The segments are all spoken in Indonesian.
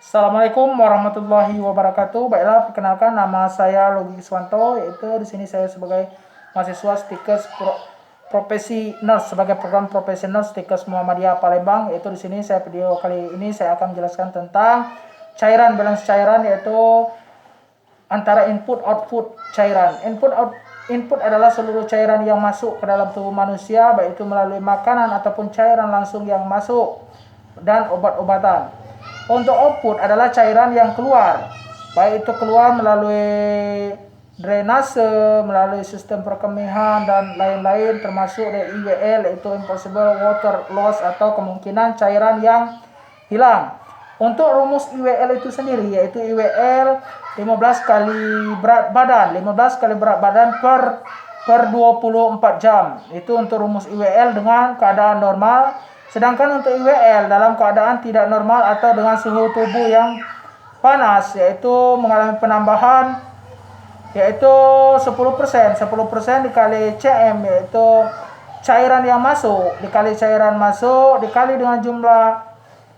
Assalamualaikum warahmatullahi wabarakatuh. Baiklah, perkenalkan nama saya Logi Kiswanto, yaitu di sini saya sebagai mahasiswa Stikes Profesi Nurse sebagai program profesional Stikes Muhammadiyah Palembang. Yaitu di sini video kali ini saya akan menjelaskan tentang cairan, balance cairan, yaitu antara input output cairan. Input adalah seluruh cairan yang masuk ke dalam tubuh manusia, baik itu melalui makanan ataupun cairan langsung yang masuk dan obat-obatan. Untuk output adalah cairan yang keluar, baik itu keluar melalui drainase, melalui sistem perkemihan dan lain-lain, termasuk dari IWL, yaitu impossible water loss atau kemungkinan cairan yang hilang. Untuk rumus IWL itu sendiri, yaitu IWL 15 kali berat badan, 15 kali berat badan per 24 jam. Itu untuk rumus IWL dengan keadaan normal. Sedangkan untuk IWL dalam keadaan tidak normal atau dengan suhu tubuh yang panas, yaitu mengalami penambahan, yaitu 10%. 10% dikali CM, yaitu cairan yang masuk, dikali cairan masuk, dikali dengan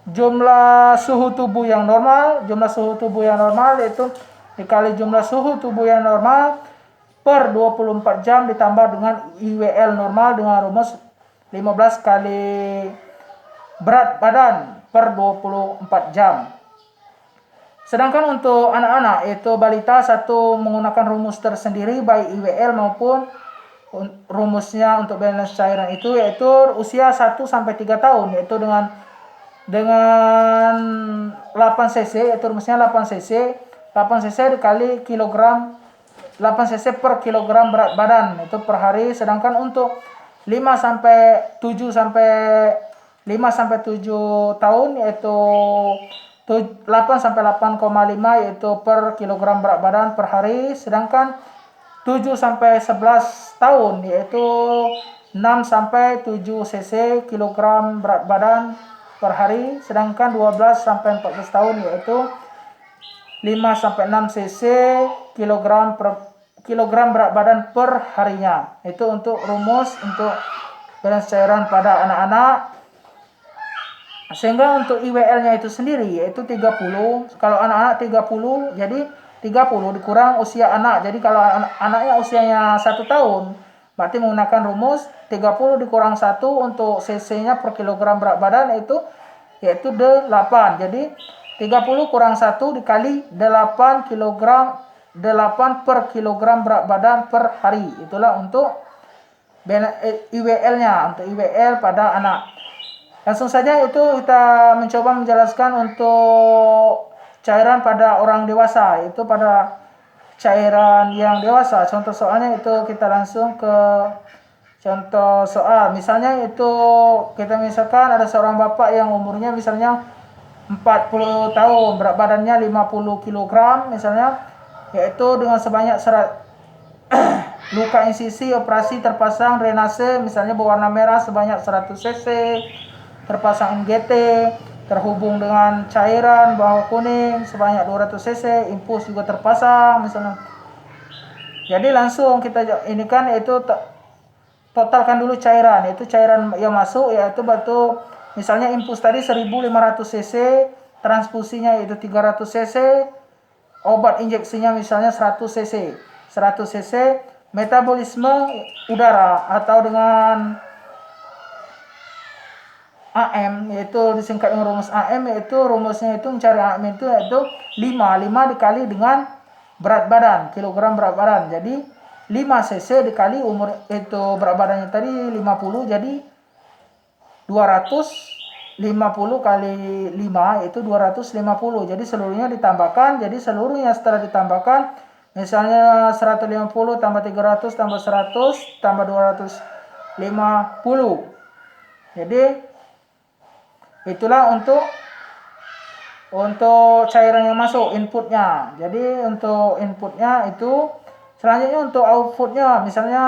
jumlah suhu tubuh yang normal. Jumlah suhu tubuh yang normal yaitu dikali jumlah suhu tubuh yang normal per 24 jam ditambah dengan IWL normal dengan rumus 15 kali berat badan per 24 jam. Sedangkan untuk anak-anak, yaitu balita, satu menggunakan rumus tersendiri baik IWL maupun rumusnya untuk balance cairan itu, yaitu usia 1 sampai 3 tahun, yaitu dengan 8 cc, yaitu rumusnya 8 cc. 8 cc dikali kilogram, 8 cc per kilogram berat badan itu per hari. Sedangkan untuk 5 sampai 7 tahun, yaitu 8 sampai 8,5 yaitu per kilogram berat badan per hari. Sedangkan 7 sampai 11 tahun yaitu 6 sampai 7 cc kilogram berat badan per hari. Sedangkan 12 sampai 14 tahun yaitu 5 sampai 6 cc kilogram berat badan per harinya. Itu untuk rumus untuk balance cairan pada anak-anak. Sehingga untuk IWL-nya itu sendiri yaitu 30. Kalau anak-anak 30, jadi 30 dikurang usia anak. Jadi kalau anaknya usianya 1 tahun, berarti menggunakan rumus 30 dikurang 1 untuk cc-nya per kilogram berat badan yaitu 8. Jadi 30 kurang 1 dikali 8 per kilogram berat badan per hari. Itulah untuk IWL-nya, untuk IWL pada anak. Langsung saja itu kita mencoba menjelaskan untuk cairan pada orang dewasa, itu pada cairan yang dewasa. Contoh soalnya itu kita langsung ke contoh soal. Misalnya itu kita misalkan ada seorang bapak yang umurnya misalnya 40 tahun, berat badannya 50 kg misalnya, yaitu dengan sebanyak luka insisi operasi terpasang drainase misalnya berwarna merah sebanyak 100 cc, terpasang NGT, terhubung dengan cairan bawah kuning sebanyak 200 cc, impuls juga terpasang misalnya. Jadi langsung kita ini kan yaitu totalkan dulu cairan, yaitu cairan yang masuk yaitu misalnya impuls tadi 1500 cc, transfusinya yaitu 300 cc, obat injeksinya misalnya 100 cc. 100 cc, metabolisme udara atau dengan AM, yaitu disingkat dengan rumus AM, yaitu rumusnya itu mencari AM itu yaitu 5 dikali dengan berat badan, kilogram berat badan. Jadi 5 cc dikali umur itu berat badannya tadi 50, jadi 250 kali 5 itu 250. Jadi seluruhnya ditambahkan. Jadi seluruhnya setelah ditambahkan misalnya 150 tambah 300 tambah 100 tambah 250. Jadi itulah untuk cairan yang masuk inputnya. Jadi untuk inputnya itu, selanjutnya untuk outputnya, misalnya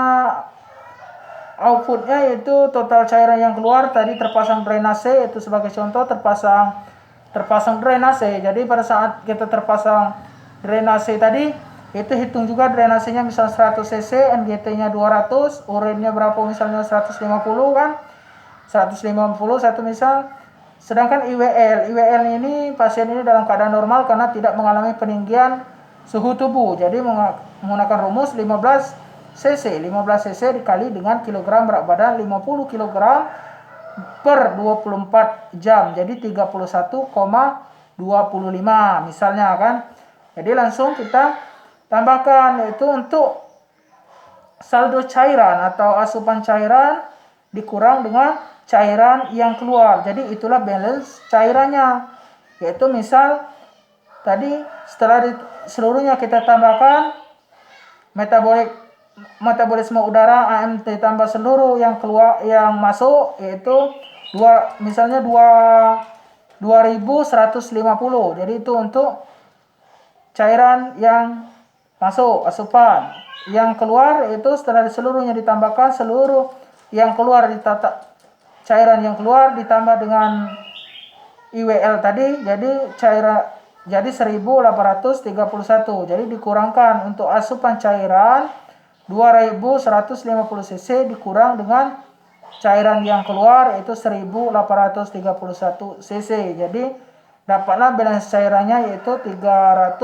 outputnya yaitu total cairan yang keluar tadi terpasang drainase, itu sebagai contoh terpasang drainase. Jadi pada saat kita terpasang drainase tadi itu hitung juga drainasenya misal 100 cc, NGT-nya 200, urinnya berapa misalnya 150 kan, 150 satu misal Sedangkan IWL ini pasien ini dalam keadaan normal karena tidak mengalami peninggian suhu tubuh. Jadi menggunakan rumus 15 cc dikali dengan kilogram berat badan 50 kg per 24 jam. Jadi 31,25 misalnya kan. Jadi langsung kita tambahkan, yaitu untuk saldo cairan atau asupan cairan dikurang dengan cairan yang keluar. Jadi itulah balance cairannya. Yaitu misal tadi setelah seluruhnya kita tambahkan metabolisme udara AM ditambah seluruh yang keluar yang masuk, yaitu misalnya 2150. Jadi itu untuk cairan yang masuk asupan. Yang keluar itu setelah seluruhnya ditambahkan seluruh yang keluar cairan yang keluar ditambah dengan IWL tadi, jadi 1831. Jadi dikurangkan untuk asupan cairan 2150 cc dikurang dengan cairan yang keluar itu 1831 cc. Jadi dapatlah balance cairannya yaitu 319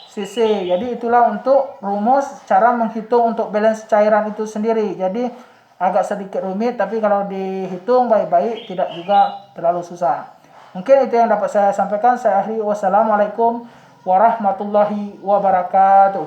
cc. Jadi itulah untuk rumus cara menghitung untuk balance cairan itu sendiri. Jadi agak sedikit rumit, tapi kalau dihitung baik-baik tidak juga terlalu susah. Mungkin itu yang dapat saya sampaikan. Saya akhiri. Wassalamualaikum warahmatullahi wabarakatuh.